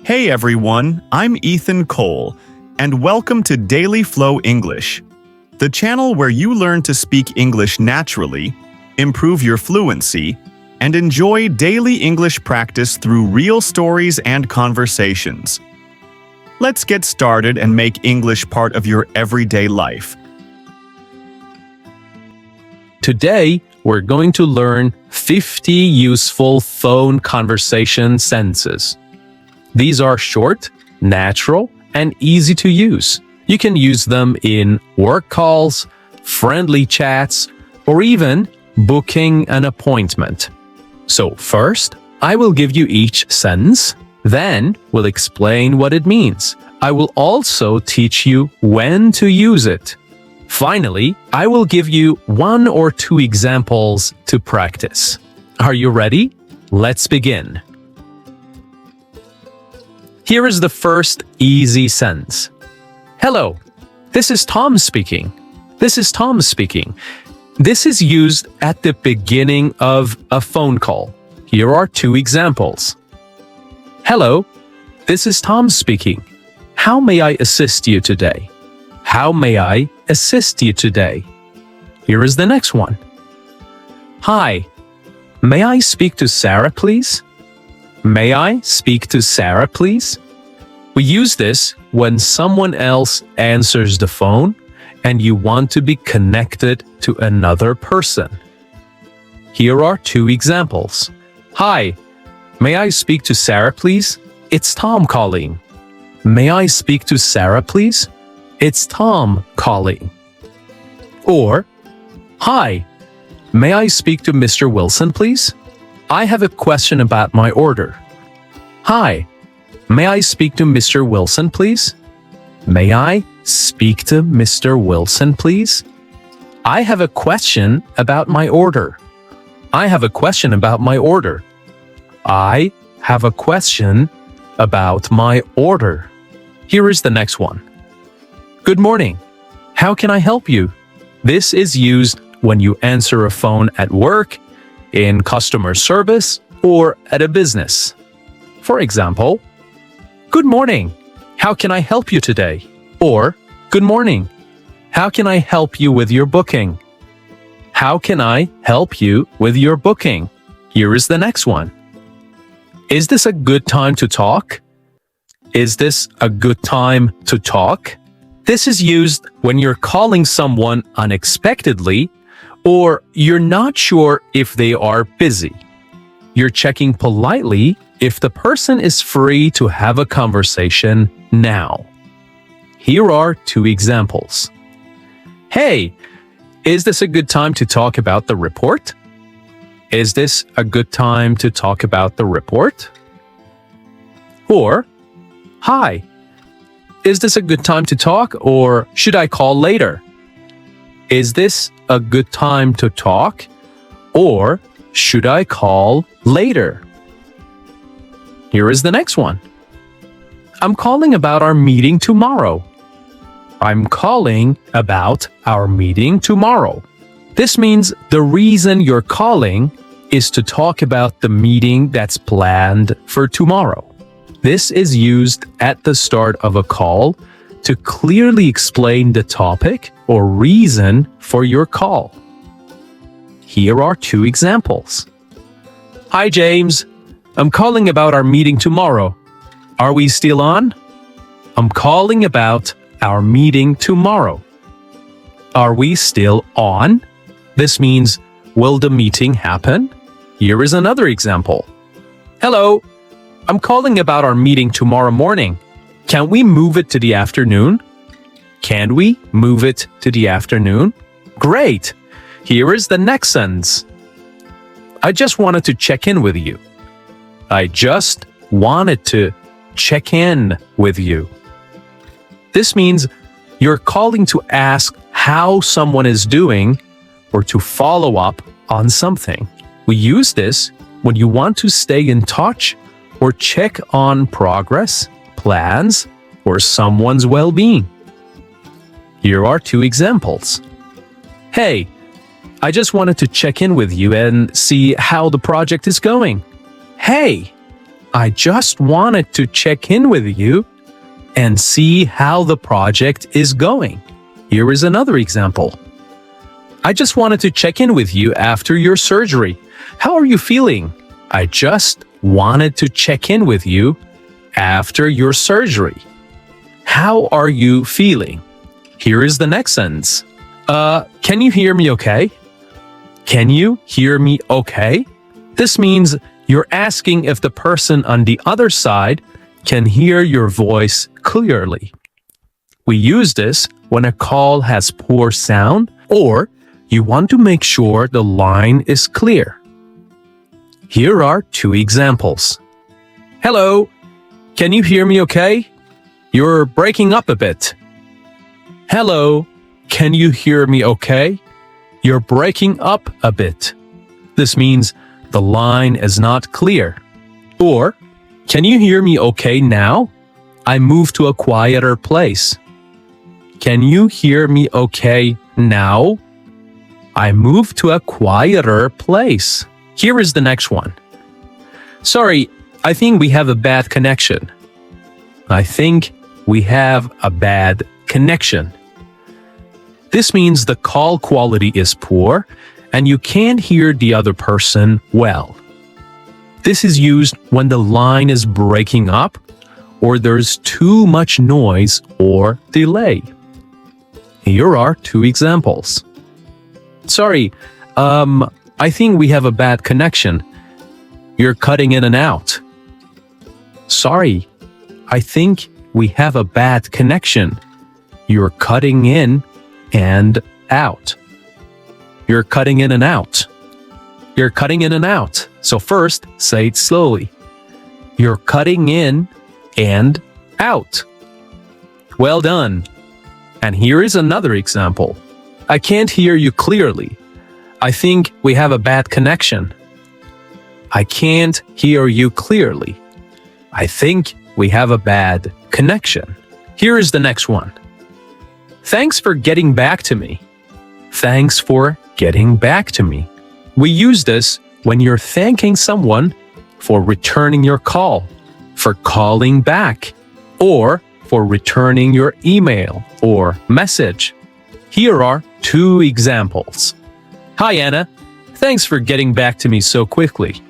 Hey everyone, I'm Ethan Cole, and welcome to DailyFlow English, the channel where you learn to speak English naturally, improve your fluency, and enjoy daily English practice through real stories and conversations. Let's get started and make English part of your everyday life. Today, we're going to learn 50 useful phone conversation sentences. These are short, natural, and easy to use. You can use them in work calls, friendly chats, or even booking an appointment. So first, I will give you each sentence, then we'll explain what it means. I will also teach you when to use it. Finally, I will give you 1 or 2 examples to practice. Are you ready? Let's begin. Here is the first easy sentence. Hello, this is Tom speaking. This is Tom speaking. This is used at the beginning of a phone call. Here are 2 examples. Hello, this is Tom speaking. How may I assist you today? How may I assist you today? Here is the next one. Hi, may I speak to Sarah, please? May I speak to Sarah, please? We use this when someone else answers the phone and you want to be connected to another person. Here are 2 examples. Hi, may I speak to Sarah, please? It's Tom calling. May I speak to Sarah, please? It's Tom calling. Or, hi, may I speak to Mr. Wilson, please? I have a question about my order. Hi, may I speak to Mr. Wilson, please? May I speak to Mr. Wilson, please? I have a question about my order. I have a question about my order. I have a question about my order. Here is the next one. Good morning. How can I help you? This is used when you answer a phone at work, in customer service, or at a business. For example, good morning. How can I help you today? Or, good morning. How can I help you with your booking? How can I help you with your booking? Here is the next one. Is this a good time to talk? Is this a good time to talk? This is used when you're calling someone unexpectedly or you're not sure if they are busy. You're checking politely if the person is free to have a conversation now. Here are 2 examples. Hey, is this a good time to talk about the report? Is this a good time to talk about the report? Or, hi, is this a good time to talk or should I call later? Is this a good time to talk or should I call later? Here is the next one. I'm calling about our meeting tomorrow. I'm calling about our meeting tomorrow. This means the reason you're calling is to talk about the meeting that's planned for tomorrow. This is used at the start of a call to clearly explain the topic or reason for your call. Here are 2 examples. Hi, James. I'm calling about our meeting tomorrow. Are we still on? I'm calling about our meeting tomorrow. Are we still on? This means, will the meeting happen? Here is another example. Hello. I'm calling about our meeting tomorrow morning. Can we move it to the afternoon? Can we move it to the afternoon? Great! Here is the next sentence. I just wanted to check in with you. I just wanted to check in with you. This means you're calling to ask how someone is doing or to follow up on something. We use this when you want to stay in touch or check on progress, plans, or someone's well-being. Here are 2 examples. Hey, I just wanted to check in with you and see how the project is going. Hey, I just wanted to check in with you and see how the project is going. Here is another example. I just wanted to check in with you after your surgery. How are you feeling? I just wanted to check in with you after your surgery. How are you feeling? Here is the next sentence. Can you hear me okay? Can you hear me okay? This means you're asking if the person on the other side can hear your voice clearly. We use this when a call has poor sound or you want to make sure the line is clear. Here are two examples. Hello, can you hear me okay? You're breaking up a bit. Hello, can you hear me okay? You're breaking up a bit. This means the line is not clear. Or, can you hear me okay now? I moved to a quieter place. Can you hear me okay now? I moved to a quieter place. Here is the next one. Sorry, I think we have a bad connection. I think we have a bad connection. This means the call quality is poor and you can't hear the other person well. This is used when the line is breaking up or there's too much noise or delay. Here are two examples. Sorry, I think we have a bad connection. You're cutting in and out. Sorry, I think we have a bad connection. You're cutting in and out. You're cutting in and out. You're cutting in and out. So first, say it slowly. You're cutting in and out. Well done. And here is another example. I can't hear you clearly. I think we have a bad connection. I can't hear you clearly. I think we have a bad connection. Here is the next one. Thanks for getting back to me. Thanks for getting back to me. We use this when you're thanking someone for returning your call, for calling back, or for returning your email or message. Here are two examples. Hi, Anna. Thanks for getting back to me so quickly.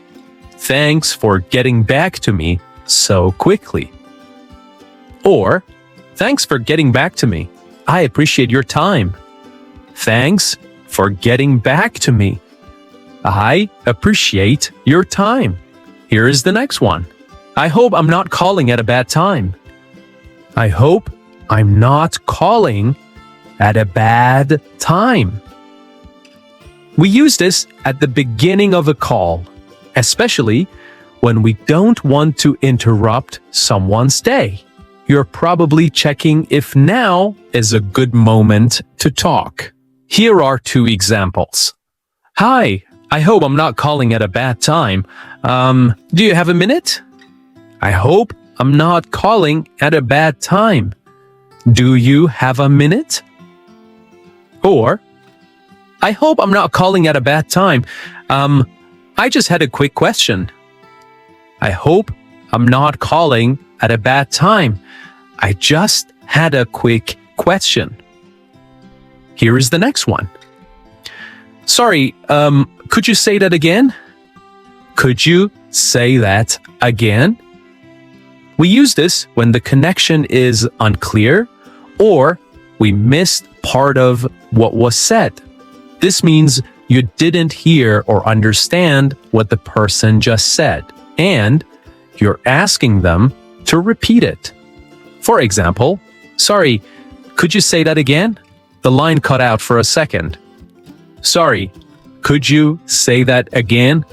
Thanks for getting back to me so quickly. Or, thanks for getting back to me. I appreciate your time. Thanks for getting back to me. I appreciate your time. Here is the next one. I hope I'm not calling at a bad time. I hope I'm not calling at a bad time. We use this at the beginning of a call, especially when we don't want to interrupt someone's day. You're probably checking if now is a good moment to talk. Here are two examples. Hi, I hope I'm not calling at a bad time. Do you have a minute? I hope I'm not calling at a bad time. Do you have a minute? Or, I hope I'm not calling at a bad time. I just had a quick question. I hope I'm not calling at a bad time. I just had a quick question. Here is the next one. Sorry, could you say that again? Could you say that again? We use this when the connection is unclear or we missed part of what was said. This means you didn't hear or understand what the person just said, and you're asking them to repeat it. For example, sorry, could you say that again? The line cut out for a second. Sorry, could you say that again?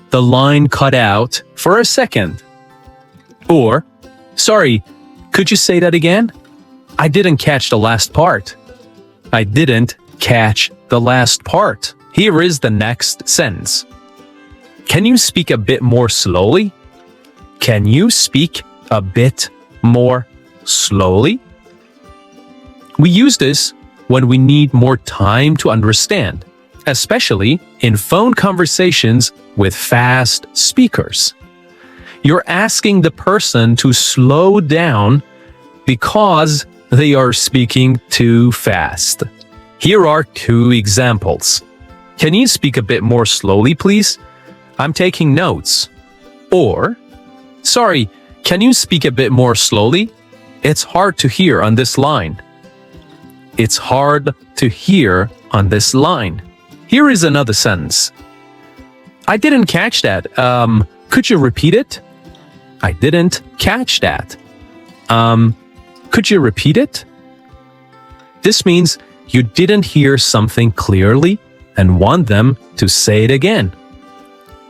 The line cut out for a second. Or, sorry, could you say that again? I didn't catch the last part. I didn't catch the last part. Here is the next sentence. Can you speak a bit more slowly? Can you speak a bit more slowly? We use this when we need more time to understand, especially in phone conversations with fast speakers. you're asking the person to slow down because they are speaking too fast. Here are 2 examples. Can you speak a bit more slowly, please? I'm taking notes. Or, sorry, can you speak a bit more slowly? It's hard to hear on this line. It's hard to hear on this line. Here is another sentence. I didn't catch that. Could you repeat it? I didn't catch that. Could you repeat it? This means you didn't hear something clearly and want them to say it again.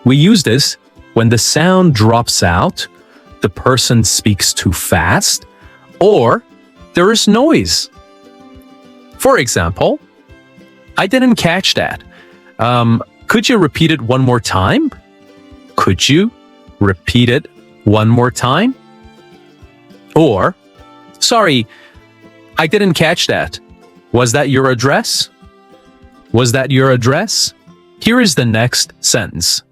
We use this when the sound drops out, the person speaks too fast, or there is noise. For example, I didn't catch that. Could you repeat it one more time? Could you repeat it one more time? Or, sorry, I didn't catch that. Was that your address? Was that your address? Here is the next sentence.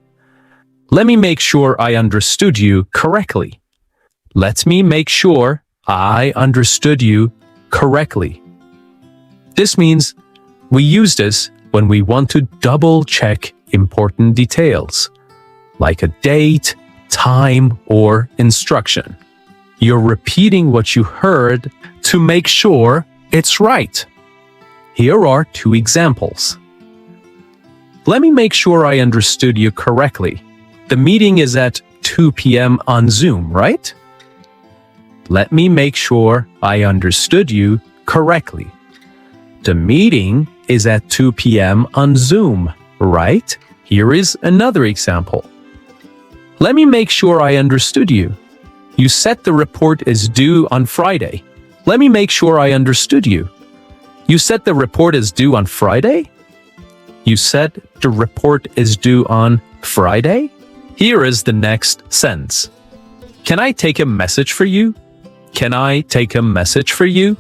Let me make sure I understood you correctly. Let me make sure I understood you correctly. This means we use this when we want to double-check important details, like a date, time, or instruction. You're repeating what you heard to make sure it's right. Here are 2 examples. Let me make sure I understood you correctly. The meeting is at 2 p.m. on Zoom, right? Let me make sure I understood you correctly. The meeting is at 2 p.m. on Zoom, right? Here is another example. Let me make sure I understood you. You said the report is due on Friday. Let me make sure I understood you. You said the report is due on Friday? You said the report is due on Friday? Here is the next sentence. Can I take a message for you? Can I take a message for you?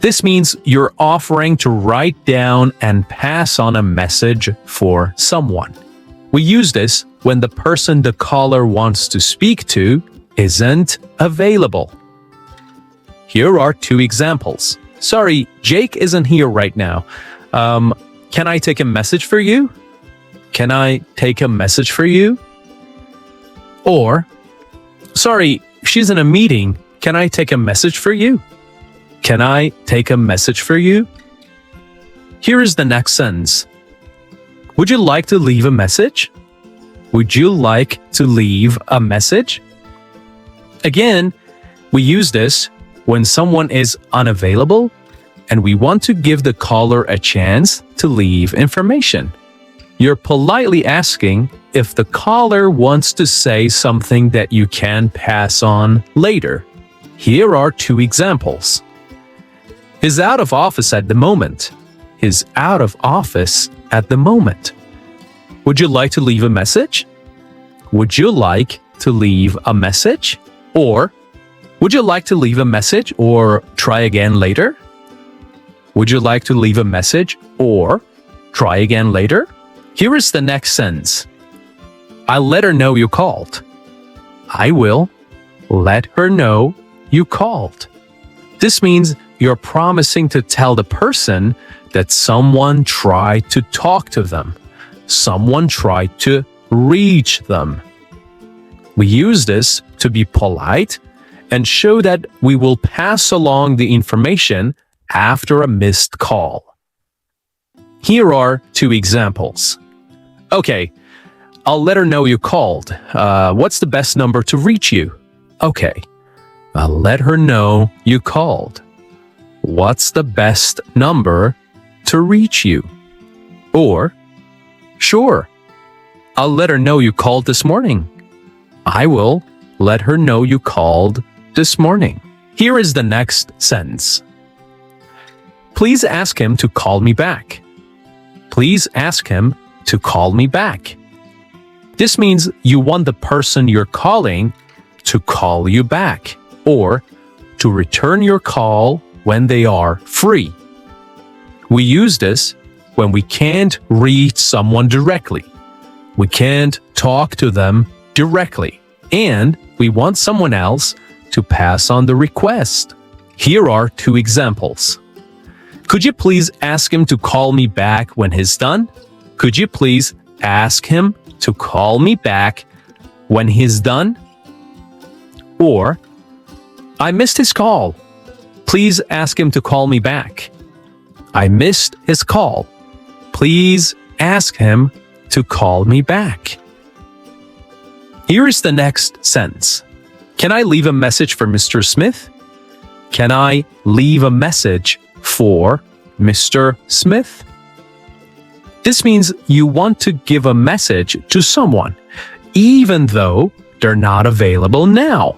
This means you're offering to write down and pass on a message for someone. We use this when the person the caller wants to speak to isn't available. Here are 2 examples. Sorry, Jake isn't here right now. Can I take a message for you? Can I take a message for you? Or, sorry, she's in a meeting. Can I take a message for you? Can I take a message for you? Here is the next sentence. Would you like to leave a message? Would you like to leave a message? Again, we use this when someone is unavailable and we want to give the caller a chance to leave information. You're politely asking if the caller wants to say something that you can pass on later. Here are 2 examples. He's out of office at the moment. He's out of office at the moment. Would you like to leave a message? Would you like to leave a message? Or, would you like to leave a message or try again later? Would you like to leave a message or try again later? Here is the next sentence. I'll let her know you called. I will let her know you called. This means you're promising to tell the person that someone tried to talk to them. Someone tried to reach them. We use this to be polite and show that we will pass along the information after a missed call. Here are 2 examples. Okay, I'll let her know you called. What's the best number to reach you? Okay, I'll let her know you called. What's the best number to reach you? Or, sure, I'll let her know you called this morning. I will let her know you called this morning. Here is the next sentence. Please ask him to call me back. Please ask him to call me back. This means you want the person you're calling to call you back or to return your call when they are free. We use this when we can't reach someone directly. We can't talk to them directly. and we want someone else to pass on the request. Here are 2 examples. Could you please ask him to call me back when he's done? Could you please ask him to call me back when he's done? Or, I missed his call. Please ask him to call me back. I missed his call. Please ask him to call me back. Here is the next sentence. Can I leave a message for Mr. Smith? Can I leave a message for Mr. Smith? This means you want to give a message to someone, even though they're not available now.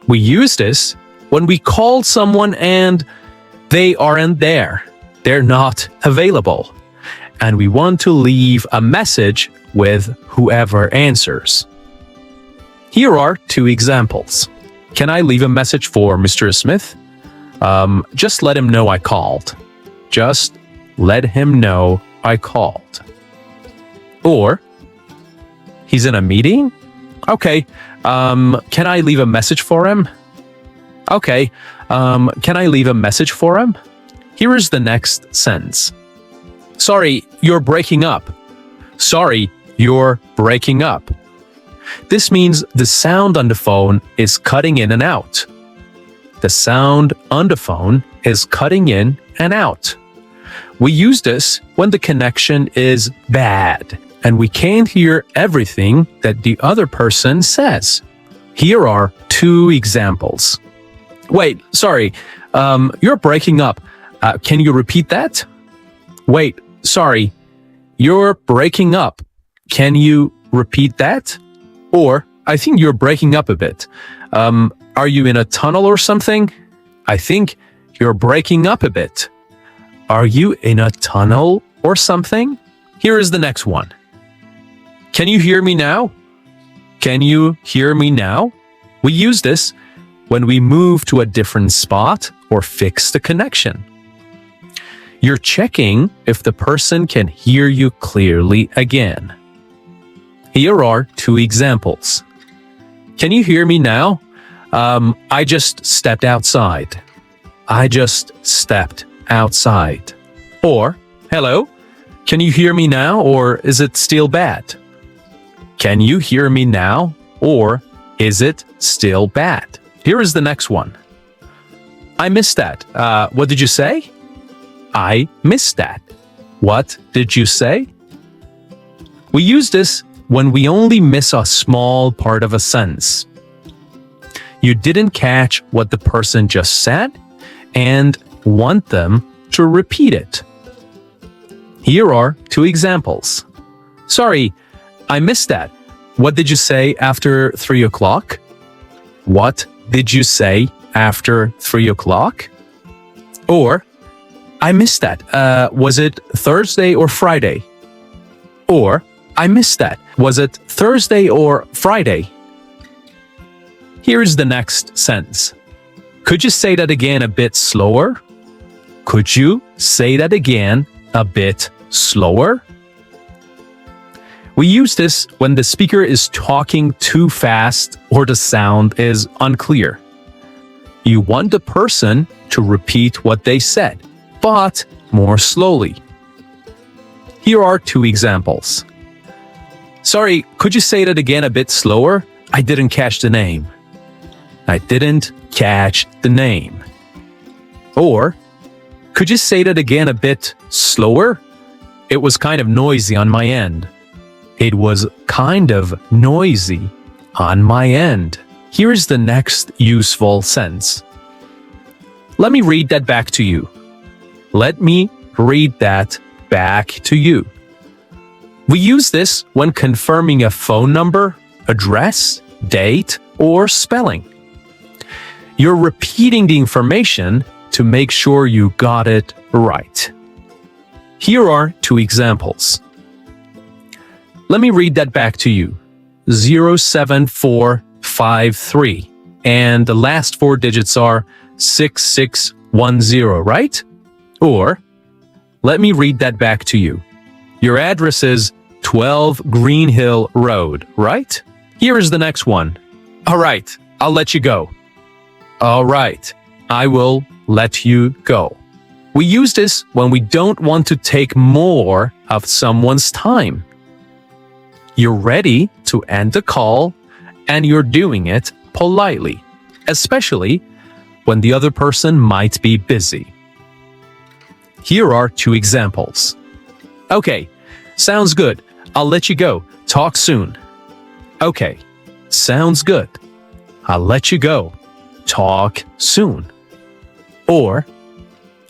We use this when we call someone and they aren't there. They're not available. And we want to leave a message with whoever answers. Here are 2 examples. Can I leave a message for Mr. Smith? Just let him know I called. Just let him know I called. Or, he's in a meeting? Okay, can I leave a message for him? Okay, can I leave a message for him? Here is the next sentence. Sorry, you're breaking up. Sorry, you're breaking up. This means the sound on the phone is cutting in and out. The sound on the phone is cutting in and out. We use this when the connection is bad and we can't hear everything that the other person says. Here are 2 examples. Wait, sorry, you're breaking up. Can you repeat that? Wait, sorry, you're breaking up. Can you repeat that? Or, I think you're breaking up a bit. Are you in a tunnel or something? I think you're breaking up a bit. Are you in a tunnel or something? Here is the next one. Can you hear me now? Can you hear me now? We use this when we move to a different spot or fix the connection. You're checking if the person can hear you clearly again. Here are 2 examples. Can you hear me now? I just stepped outside. I just stepped outside. Or, hello, can you hear me now or is it still bad? Can you hear me now or is it still bad? Here is the next one. I missed that. What did you say? I missed that. What did you say? We use this when we only miss a small part of a sentence. You didn't catch what the person just said and want them to repeat it. Here are 2 examples. Sorry, I missed that. What did you say after 3 o'clock? What did you say after 3 o'clock? Or, I missed that. Was it Thursday or Friday? Or, I missed that. Was it Thursday or Friday? Here's the next sentence. Could you say that again a bit slower? Could you say that again a bit slower? We use this when the speaker is talking too fast or the sound is unclear. You want the person to repeat what they said, but more slowly. Here are 2 examples. Sorry, could you say that again a bit slower? I didn't catch the name. I didn't catch the name. Or, could you say that again a bit slower? It was kind of noisy on my end. It was kind of noisy on my end. Here's the next useful sentence. Let me read that back to you. Let me read that back to you. We use this when confirming a phone number, address, date, or spelling. You're repeating the information to make sure you got it right. Here are 2 examples. Let me read that back to you. 07453, and the last 4 digits are 6610, right? Or, let me read that back to you. Your address is 12 Green Hill Road, right? Here is the next one. All right, I'll let you go. All right, I will let you go. We use this when we don't want to take more of someone's time. You're ready to end the call, and you're doing it politely, especially when the other person might be busy. Here are 2 examples. Okay, sounds good. I'll let you go. Talk soon. Okay, sounds good. I'll let you go. Talk soon. Or,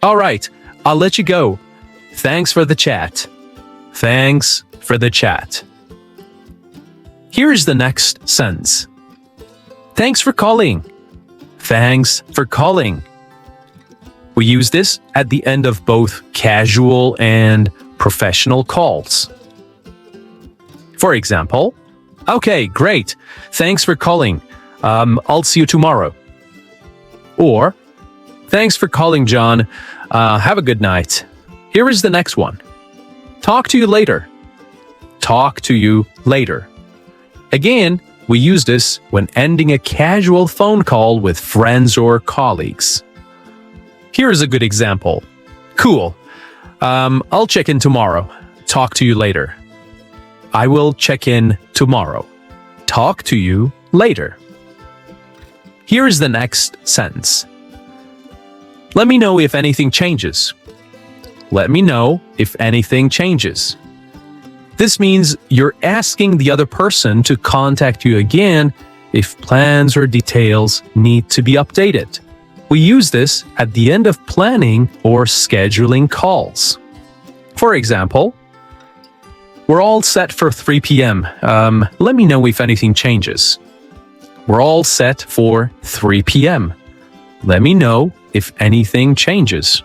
all right, I'll let you go. Thanks for the chat. Thanks for the chat. Here's the next sentence. Thanks for calling. Thanks for calling. We use this at the end of both casual and professional calls. For example, okay, great. Thanks for calling. I'll see you tomorrow. Or, thanks for calling, John. Have a good night. Here is the next one. Talk to you later. Talk to you later. Again, we use this when ending a casual phone call with friends or colleagues. Here's a good example. Cool. I'll check in tomorrow. Talk to you later. I will check in tomorrow. Talk to you later. Here is the next sentence. Let me know if anything changes. Let me know if anything changes. This means you're asking the other person to contact you again if plans or details need to be updated. We use this at the end of planning or scheduling calls. For example, we're all set for 3 p.m. Let me know if anything changes. We're all set for 3 p.m. Let me know if anything changes.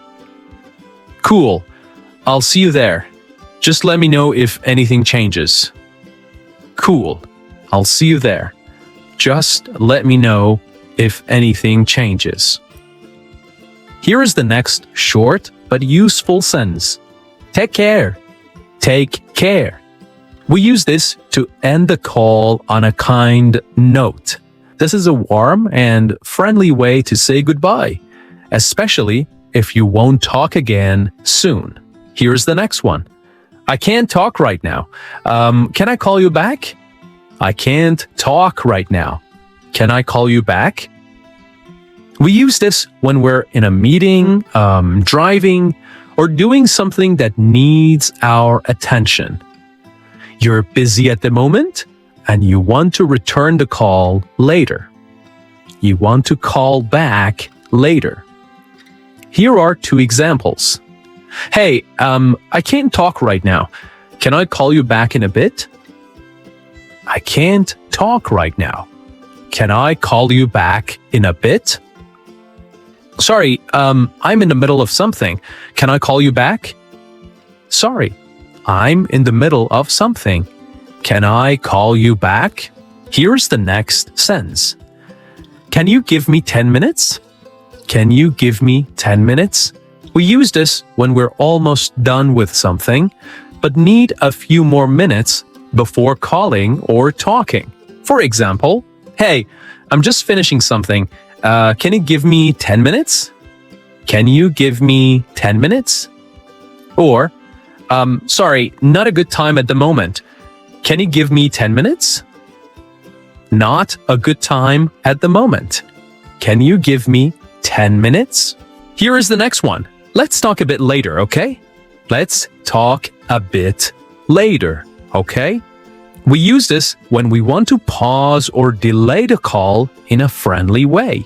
Cool. I'll see you there. Just let me know if anything changes. Cool. I'll see you there. Just let me know if anything changes. Here is the next short but useful sentence. Take care. Take care. We use this to end the call on a kind note. This is a warm and friendly way to say goodbye, especially if you won't talk again soon. Here's the next one. I can't talk right now. Can I call you back? I can't talk right now. Can I call you back? We use this when we're in a meeting, driving, or doing something that needs our attention. You're busy at the moment, and you want to return the call later. You want to call back later. Here are 2 examples. Hey, I can't talk right now. Can I call you back in a bit? I can't talk right now. Can I call you back in a bit? Sorry, I'm in the middle of something. Can I call you back? Sorry, I'm in the middle of something. Can I call you back? Here's the next sentence. Can you give me 10 minutes? Can you give me 10 minutes? We use this when we're almost done with something, but need a few more minutes before calling or talking. For example, hey, I'm just finishing something. Can you give me 10 minutes? Can you give me 10 minutes? Or, sorry, not a good time at the moment. Can you give me 10 minutes? Not a good time at the moment. Can you give me 10 minutes? Here is the next one. Let's talk a bit later, okay? Let's talk a bit later, okay? We use this when we want to pause or delay the call in a friendly way.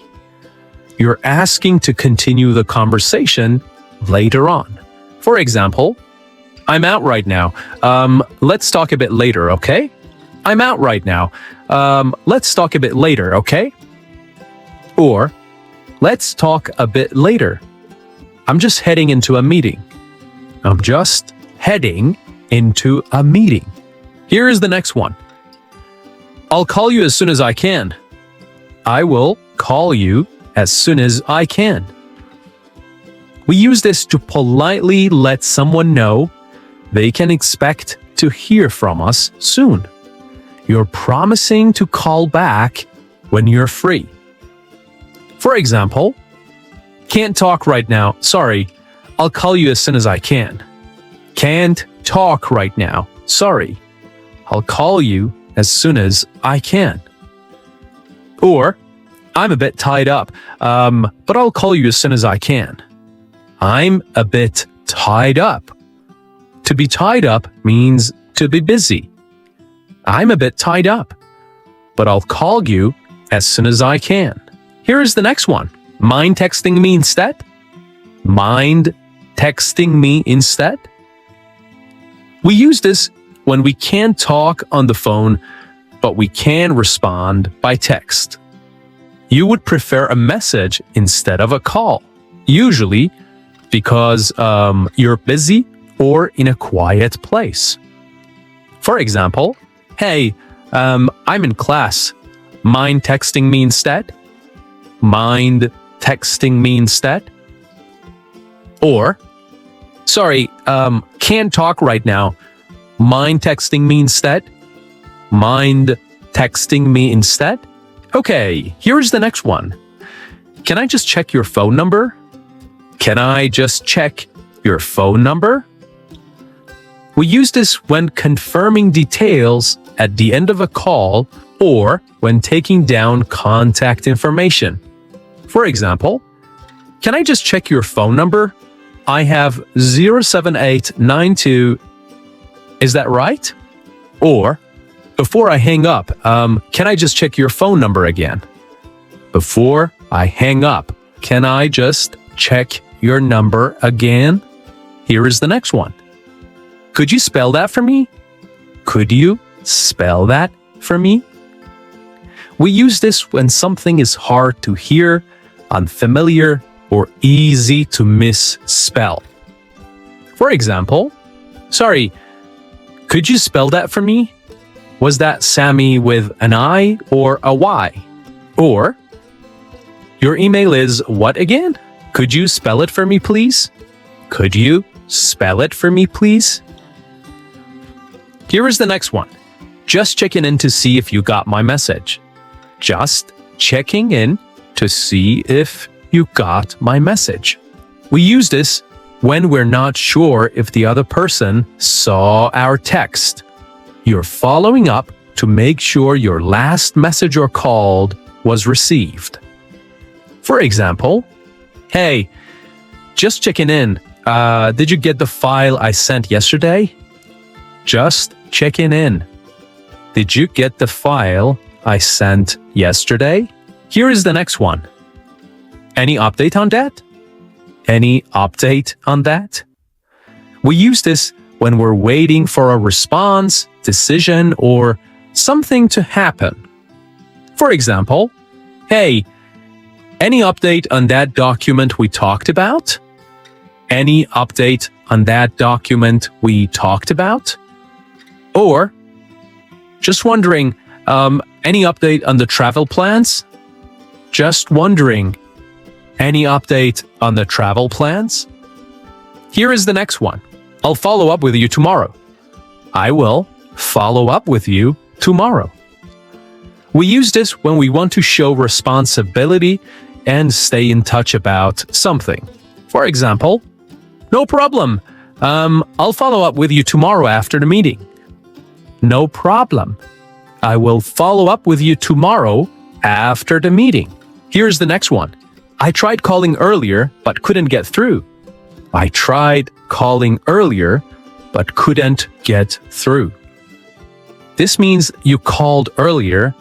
You're asking to continue the conversation later on. For example, I'm out right now. Let's talk a bit later, okay? I'm out right now. Let's talk a bit later, okay? Or, let's talk a bit later. I'm just heading into a meeting. I'm just heading into a meeting. Here is the next one. I'll call you as soon as I can. I will call you as soon as I can. We use this to politely let someone know they can expect to hear from us soon. You're promising to call back when you're free. For example, can't talk right now. Sorry, I'll call you as soon as I can. Can't talk right now. Sorry, I'll call you as soon as I can. Or, I'm a bit tied up, but I'll call you as soon as I can. I'm a bit tied up. To be tied up means to be busy. I'm a bit tied up, but I'll call you as soon as I can. Here is the next one. Mind texting me instead? Mind texting me instead? We use this when we can't talk on the phone, but we can respond by text. You would prefer a message instead of a call, usually because you're busy or in a quiet place. For example, hey, I'm in class. Mind texting me instead? Mind texting me instead? Or, sorry, can't talk right now. Mind texting me instead? Mind texting me instead? Okay, here's the next one. Can I just check your phone number? Can I just check your phone number? We use this when confirming details at the end of a call or when taking down contact information. For example, can I just check your phone number? I have 07892. Is that right? Or, before I hang up, can I just check your phone number again? Before I hang up, can I just check your number again? Here is the next one. Could you spell that for me? Could you spell that for me? We use this when something is hard to hear, unfamiliar, or easy to misspell. For example, sorry, could you spell that for me? Was that Sammy with an I or a Y? Or, your email is what again? Could you spell it for me, please? Could you spell it for me, please? Here is the next one. Just checking in to see if you got my message. Just checking in to see if you got my message. We use this when we're not sure if the other person saw our text. You're following up to make sure your last message or call was received. For example, hey, just checking in. Did you get the file I sent yesterday? Just checking in. Did you get the file I sent yesterday? Here is the next one. Any update on that? Any update on that? We use this when we're waiting for a response, decision, or something to happen. For example, hey, any update on that document we talked about? Any update on that document we talked about? Or, just wondering, any update on the travel plans? Just wondering, any update on the travel plans? Here is the next one. I'll follow up with you tomorrow. I will follow up with you tomorrow. We use this when we want to show responsibility and stay in touch about something. For example, no problem. I'll follow up with you tomorrow after the meeting. No problem. I will follow up with you tomorrow after the meeting. Here's the next one. I tried calling earlier, but couldn't get through. I tried calling earlier, but couldn't get through. This means you called earlier,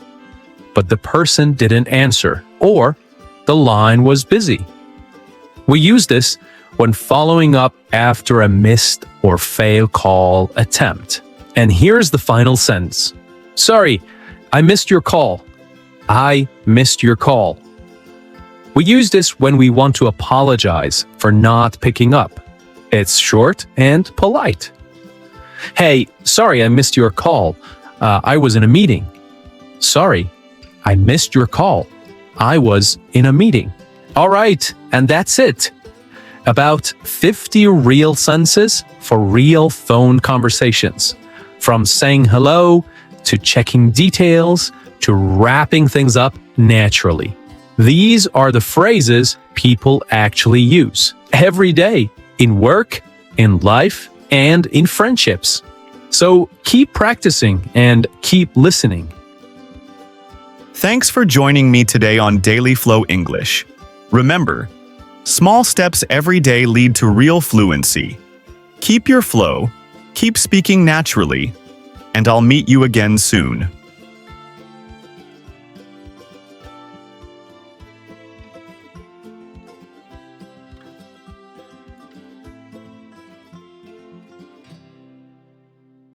but the person didn't answer, or the line was busy. We use this when following up after a missed or failed call attempt. And here's the final sentence. Sorry, I missed your call. I missed your call. We use this when we want to apologize for not picking up. It's short and polite. Hey, sorry I missed your call. I was in a meeting. Sorry, I missed your call. I was in a meeting. All right, and that's it. About 50 real sentences for real phone conversations. From saying hello, to checking details, to wrapping things up naturally. These are the phrases people actually use every day in work, in life, and in friendships. So keep practicing and keep listening. Thanks for joining me today on DailyFlow English. Remember, small steps every day lead to real fluency. Keep your flow, keep speaking naturally, and I'll meet you again soon.